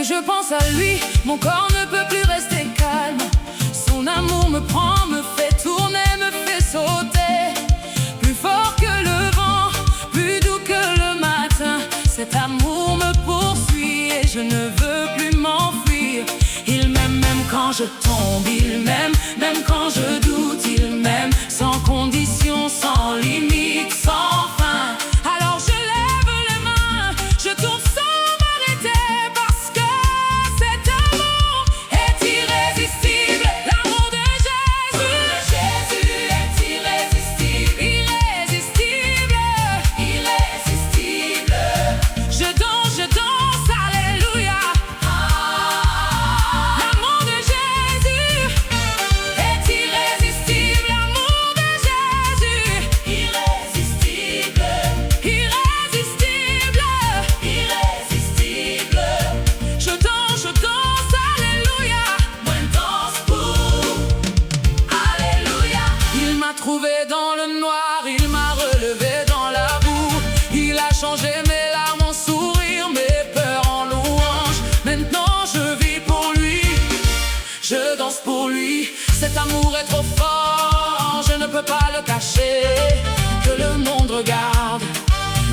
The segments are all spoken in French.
Je pense à lui, mon corps ne peut plus rester calme. Son amour me prend, me fait tourner, me fait sauter. Plus fort que le vent, plus doux que le matin. Cet amour me poursuit et je ne veux plus m'enfuir. Il m'aime même quand je tombe, il m'aime même quand je doute. Il m'aime sans condition, sans limite, sans fin. Alors je lève les mains, je tourne sans m'arrêter. Trouvé dans le noir, il m'a relevé dans la boue. Il a changé mes larmes en sourires, mes peurs en louanges. Maintenant je vis pour lui, je danse pour lui. Cet amour est trop fort, je ne peux pas le cacher. Que le monde regarde,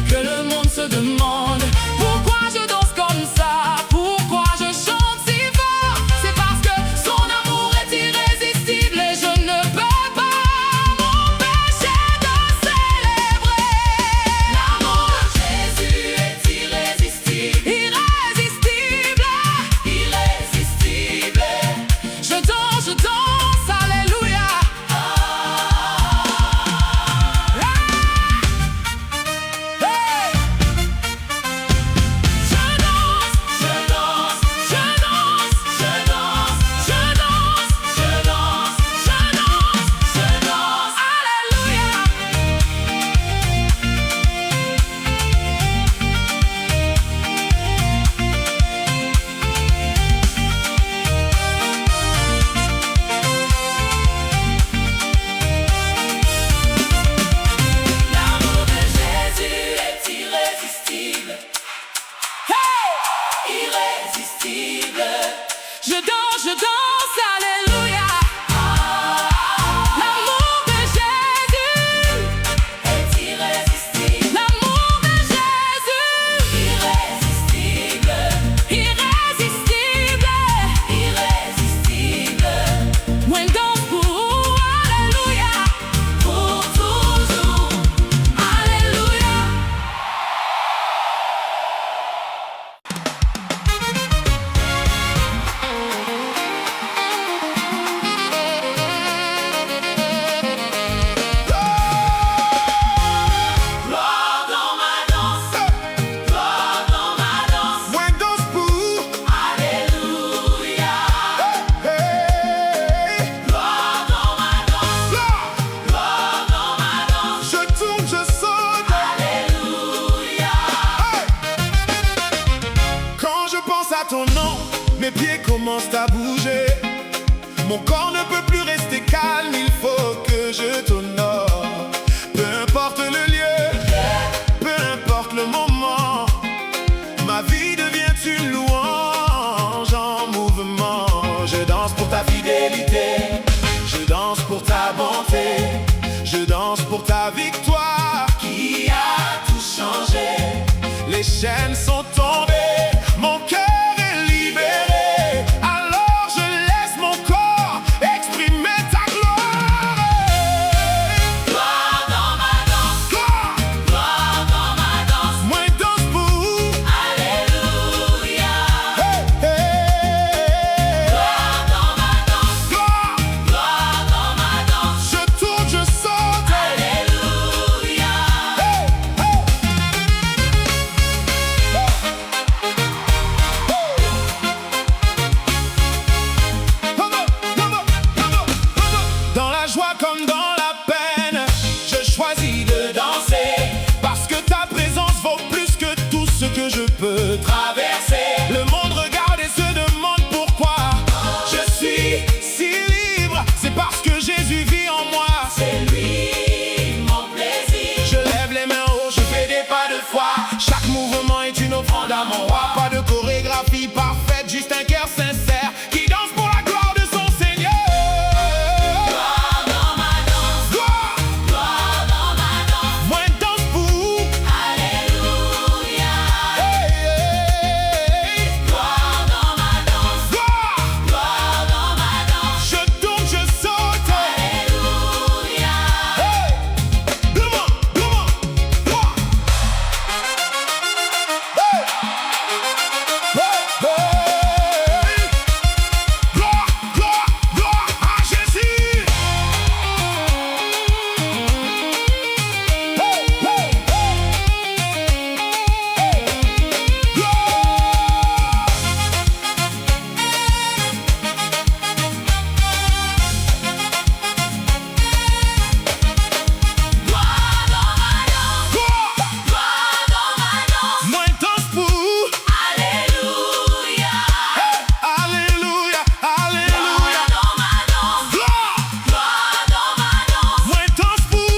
que le monde se demande pourquoi je danse comme ça, pourquoi je chante si fort. C'est parce que son amour est irrésistible et je ne peux je danse, alléluia. L'amour de Jésus est irrésistible. L'amour de Jésus, irrésistible. Irrésistible, irrésistible. Moi danse pour alléluia, pour toujours, alléluia. Ton nom, mes pieds commencent à bouger. Mon corps ne peut plus rester calme, il faut que je t'honore. Peu importe le lieu, peu importe le moment, ma vie devient une louange en mouvement. Je danse pour ta fidélité, je danse pour ta bonté, je danse pour ta victoire qui a tout changé. chaînes sont tombées, mon cœur est libéré. Alors je laisse mon corps exprimer ta gloire. Gloire dans ma danse, Gloire, gloire dans ma danse. moi danse pour. Alléluia. Hey, hey. Gloire dans ma danse, Gloire, gloire dans ma danse. je tourne, je saute. Alléluia. Hey, hey. Dans la joie comme dans la peine, je choisis de danser. Parce que ta présence vaut plus que tout ce que je peux traverser. Le monde regarde et se demande pourquoi je suis si libre. C'est parce que Jésus vit en moi. C'est lui mon plaisir. Je lève les mains haut, je fais des pas de foi. Chaque mouvement est une offrande à mon roi. Pas de chorégraphie parfaite, juste un cœur sincère qui danse pour la gloire de son Seigneur. Gloire dans ma danse, Gloire, gloire dans ma danse. moi danse pour. Alléluia. Hey, hey. Gloire dans ma danse, Gloire, gloire dans ma danse. je tourne, je saute. Alléluia. Hey, gloire, gloire, gloire. Hey, hey, hey. Gloire, gloire, gloire à Jésus. Hey, hey, hey. Gloire dans ma danse, Gloire, gloire dans ma danse. moi danse pour. Alléluia. Alléluia, alléluia. Gloire dans ma danse, Gloire, gloire dans ma danse. moi danse pour.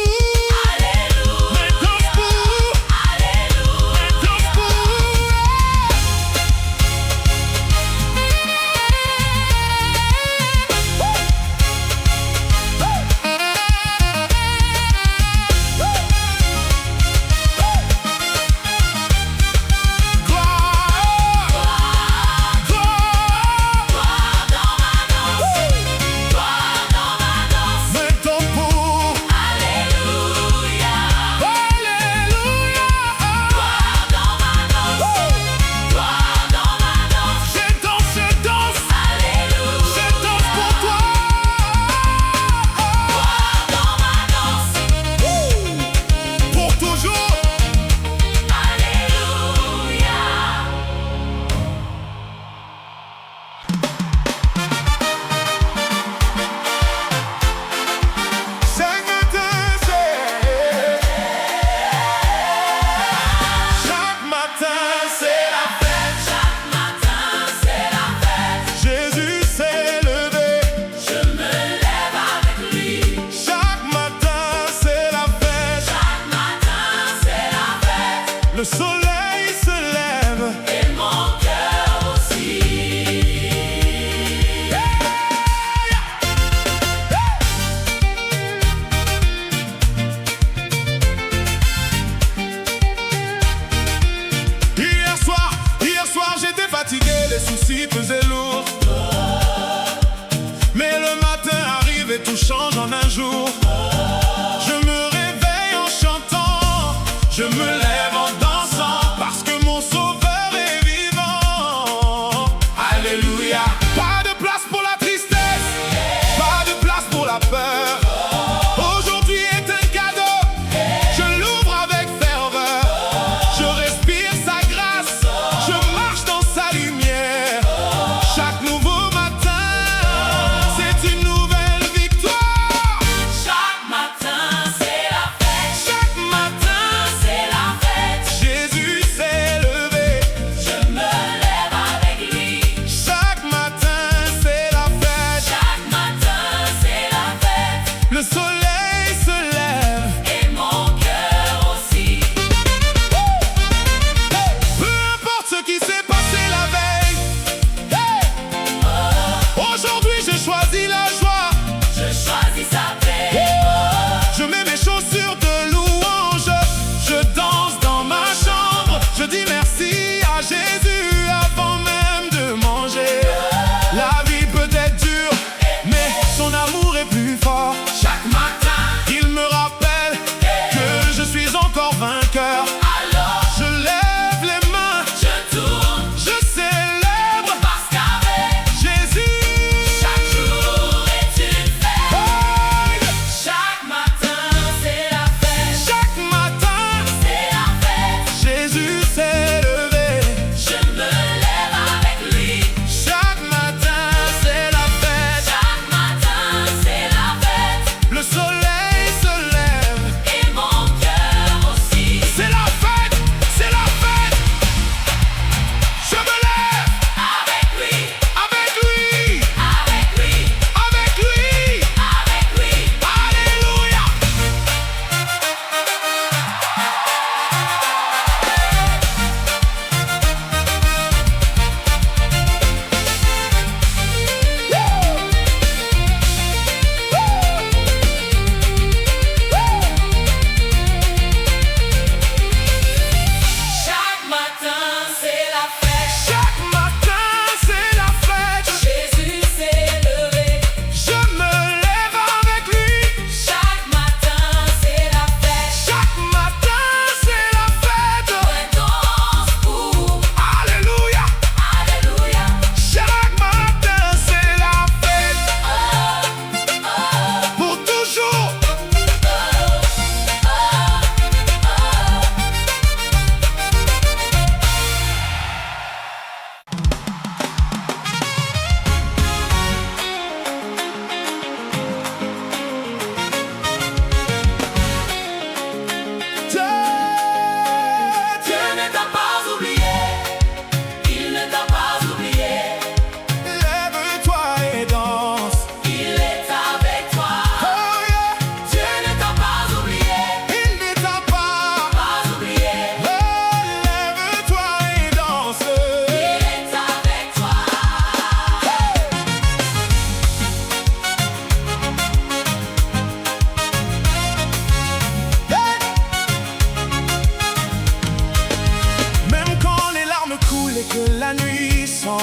Alléluia. Moi danse pour. Alléluia. Danse pour. Gloire, gloire, Gloire dans ma danse, gloire dans ma danse. moi danse pour. Alléluia. Alléluia. Gloire dans ma danse, gloire dans ma danse. Je danse, je danse. Je Alléluia. danse pour toi. Gloire dans ma danse, Pour toujours. Alléluia. Chaque matin, c'est la fête. Chaque matin, c'est la fête. Jésus s'est levé. Je me lève avec lui. Chaque matin, c'est la fête. Chaque matin, c'est la fête. Le soleil se lève. Et mon cœur aussi. Hier soir, j'étais fatigué, les soucis pesaient lourd. Mais le matin arrive et tout change en un jour. Je me réveille en chantant, je me lève en dansant, parce que mon sauveur est vivant. Alléluia. Pas de place pour la tristesse, pas de place pour la peur. Aujourd'hui est un cadeau, je l'ouvre avec ferveur. Je respire sa grâce, je marche dans sa lumière. Chaque nouveau matin, c'est une nouvelle victoire. Chaque matin, c'est la fête. Chaque matin, C'est la fête.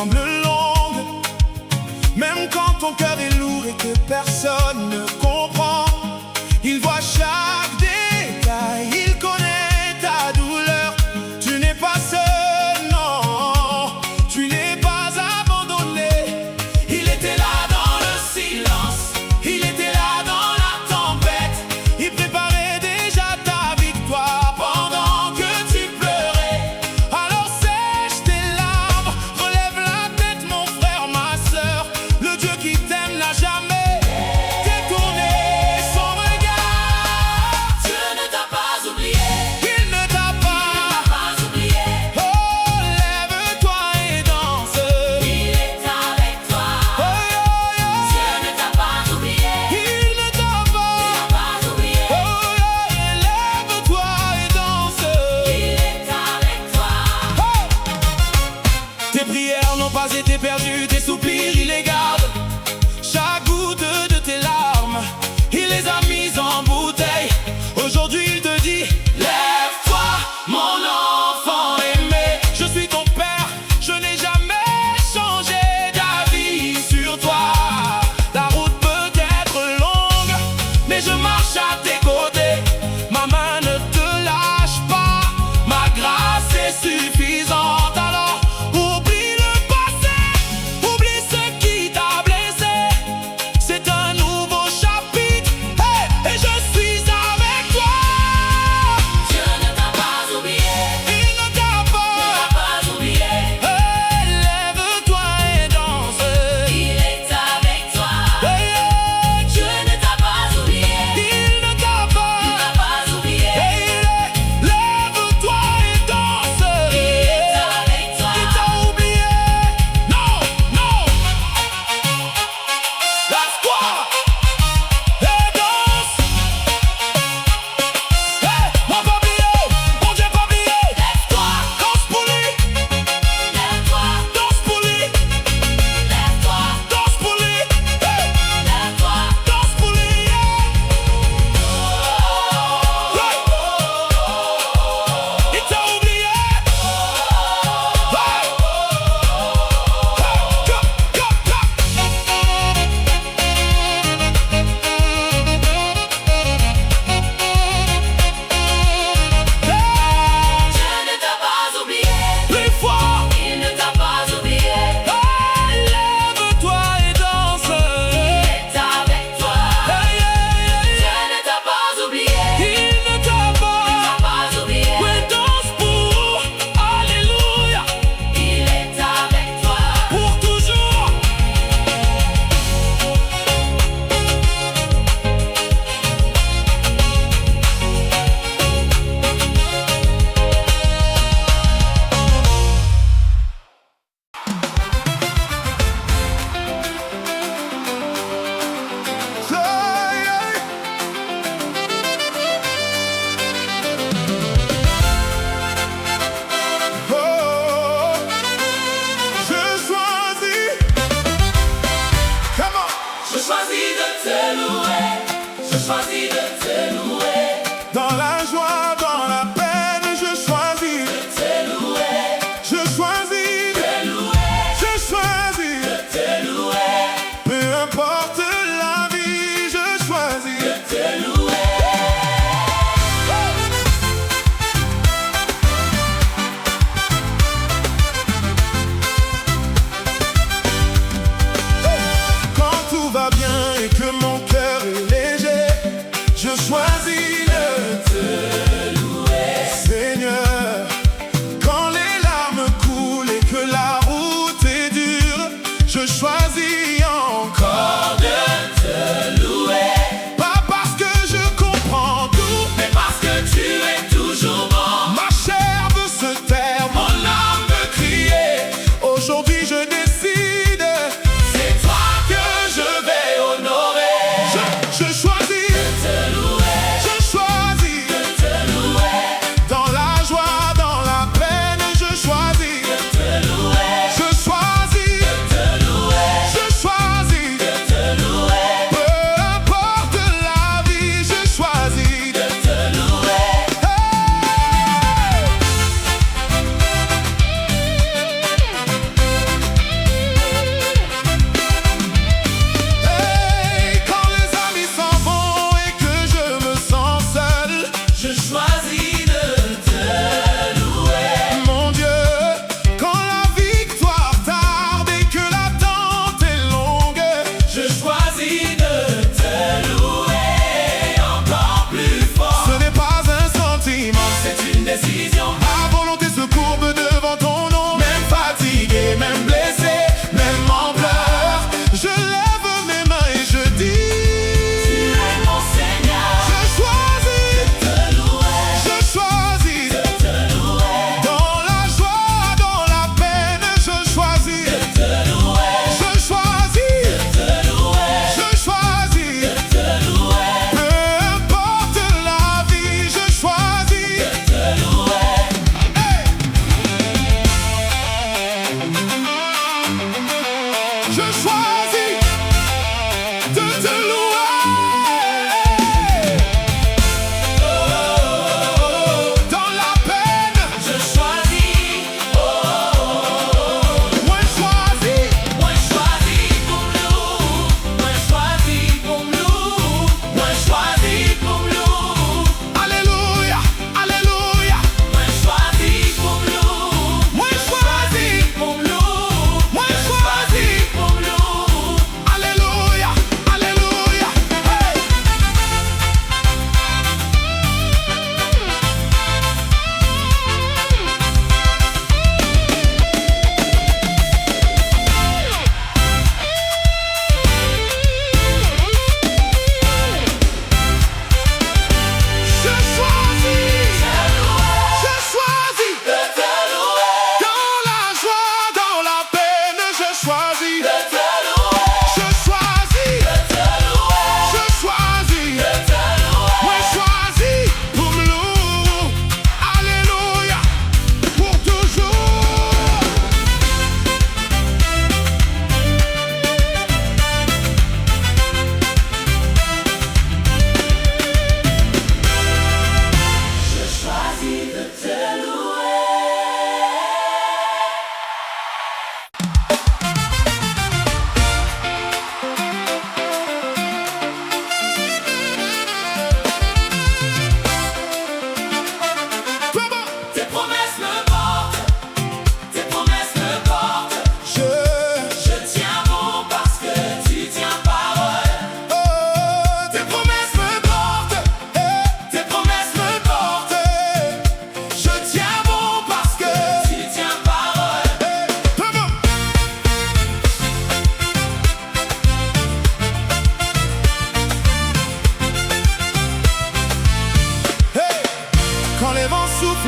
semble longue, même quand ton cœur est lourd et que personne ne comprend. Il voit chaque détail, il connaît ta douleur. Tu n'es pas seul, non, tu n'es pas abandonné. Il était là dans le silence, il était là dans la tempête. Il préparait déjà ta victoire pendant que tu pleurais. Alors sèche tes larmes, relève la tête mon frère, ma sœur. Le Dieu qui t'aime n'a jamais détourné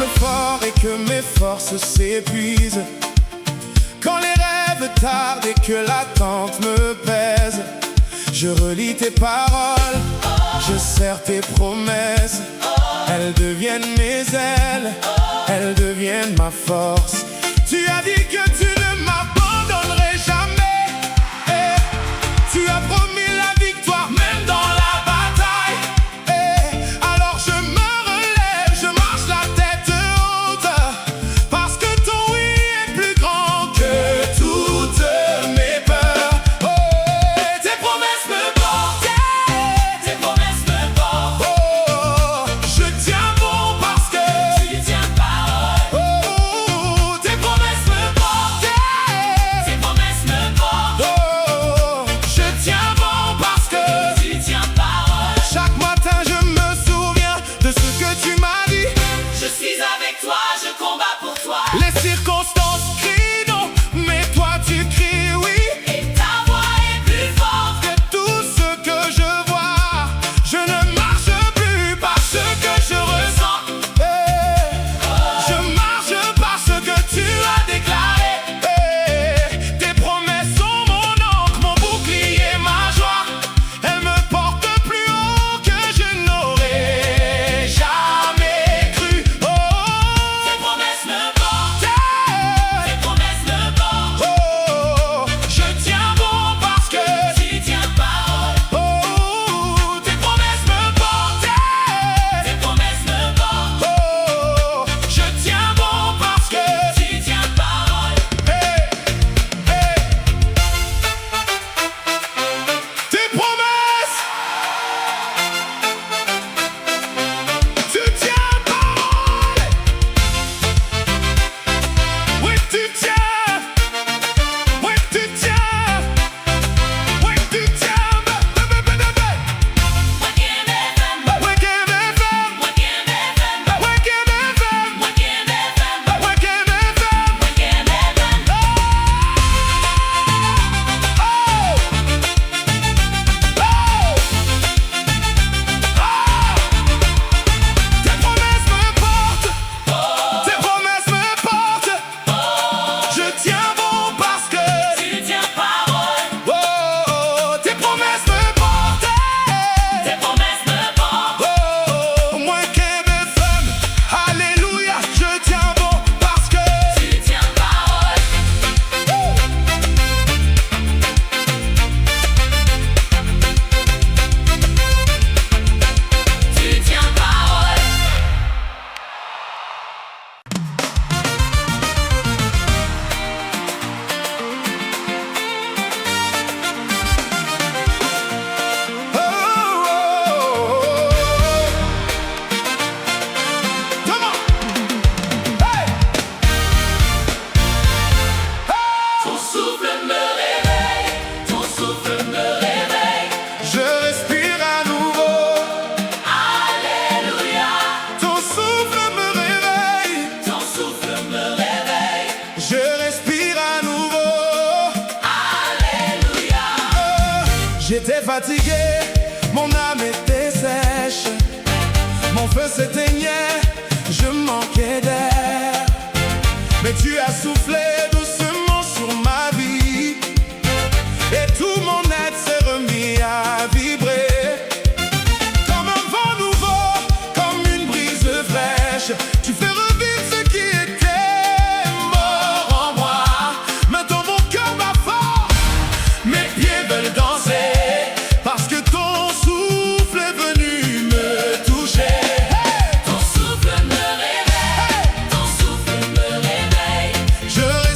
semble fort et que mes forces s'épuisent, quand les rêves tardent et que l'attente me pèse, je relis tes paroles, je serre tes promesses. Elles deviennent mes ailes, elles deviennent ma force. Tu as dit que tu ne m'abandonnerais jamais, et tu as promis la victoire même dans la bataille. Et alors je me relève, je marche la tête haute, parce que ton oui est plus grand que toutes mes peurs. Oh, tes promesses me portent, tes promesses me portent. Oh, je tiens bon parce que tu tiens parole. Oh, tes promesses me portent, tes promesses me portent. Oh, je tiens bon parce que tu tiens parole. Chaque matin je me souviens de ce que tu m'as dit. Je suis avec toi, je combats pour toi. Les circonstances crient non, mais toi tu cries oui. Et ta voix est plus forte Que tout ce que je vois, je ne marche plus par ce que je ressens. Je marche par ce que tu as déclaré. Tes promesses sont mon encre, mon bouclier, ma joie. Elles me portent plus haut que je n'aurais jamais cru. Oh, Tes promesses me portent, tes promesses me portent. oh, je tiens bon parce que Tu tiens parole, oh, tes promesses me portent. tes promesses me portent. Oh, je tiens bon parce que Tu tiens parole, hey, hey. Tes promesses, tu tiens parole. Oui, tu tiens. Oui, tu tiens. Oui, tu tiens. moi qui aime FM, Ouais, Game FM. moi qui aime FM, Ouais, Game FM. moi qui aime FM, Ouais, Game FM. moi qui aime FM. Tes promesses me portent, tes promesses me portent. Je tiens bon parce que Tu tiens parole, oh, tes promesses me portent. tes promesses me portent. Oh, moi qu'aime FM, alléluia, je tiens bon parce que Tu tiens parole, tu tiens parole. oh, come on, hey, Ton souffle me réveille, ton souffle me réveille. je respire à nouveau. Alléluia, Ton souffle me réveille, ton souffle me réveille. je respire à nouveau. Alléluia, J'étais fatigué, mon âme était sèche, mon feu s'éteignait, je manquais d'air. Mais tu as soufflé doucement sur ma vie, et tout mon être s'est remis à vibrer. Comme un vent nouveau, comme une brise fraîche, tu fais revivre ce qui était mort en moi. Maintenant mon cœur bat fort, mes pieds veulent danser, parce que ton souffle est venu me toucher. ton souffle me réveille, ton souffle me réveille. Je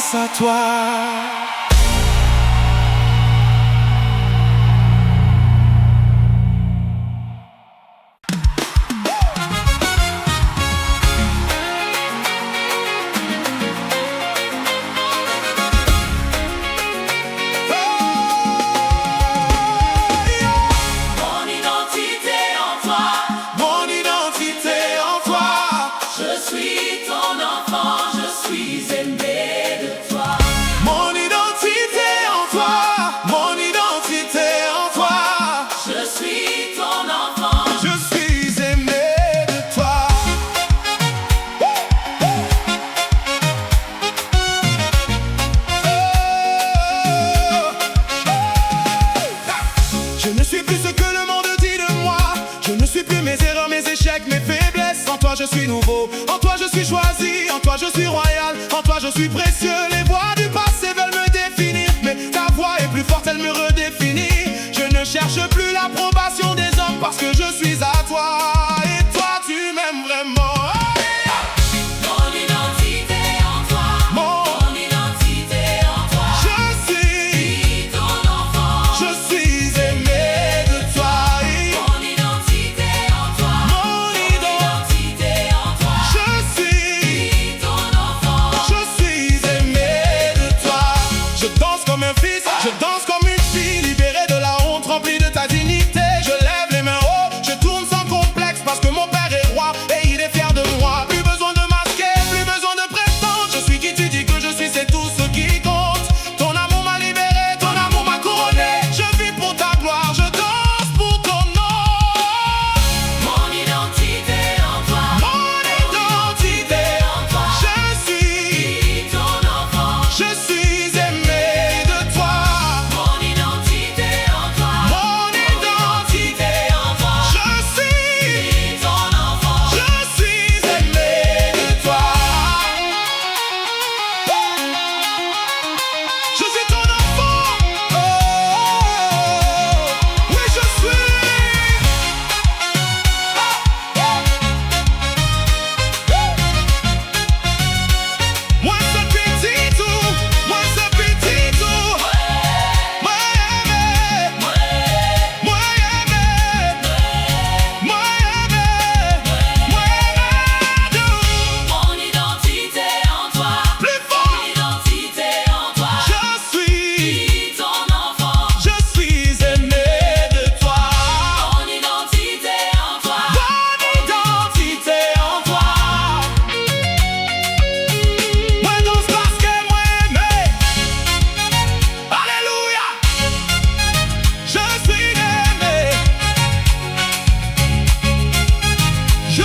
grâce à toi. Je ne suis plus ce que le monde dit de moi. Je ne suis plus mes erreurs, mes échecs, mes faiblesses. En toi je suis nouveau, en toi je suis choisi, en toi je suis royal, en toi je suis précieux. Les voix du passé veulent me définir, mais ta voix est plus forte, elle me redéfinit. Je ne cherche plus l'approbation des hommes parce que je suis à toi. Et toi tu m'aimes vraiment. Je danse comme une fille libérée de la honte, remplie de ta dignité. Je lève les mains haut, je tourne sans complexe parce que mon père est roi et il est fier de moi. Plus besoin de masquer, plus besoin de prétendre. Je suis qui tu dis que je suis, c'est tout ce qui compte. Ton amour m'a libéré, ton amour m'a couronné. Je vis pour ta gloire, je danse pour ton nom. Mon identité en toi, mon identité en toi. Je suis ton enfant, je suis aimé. Je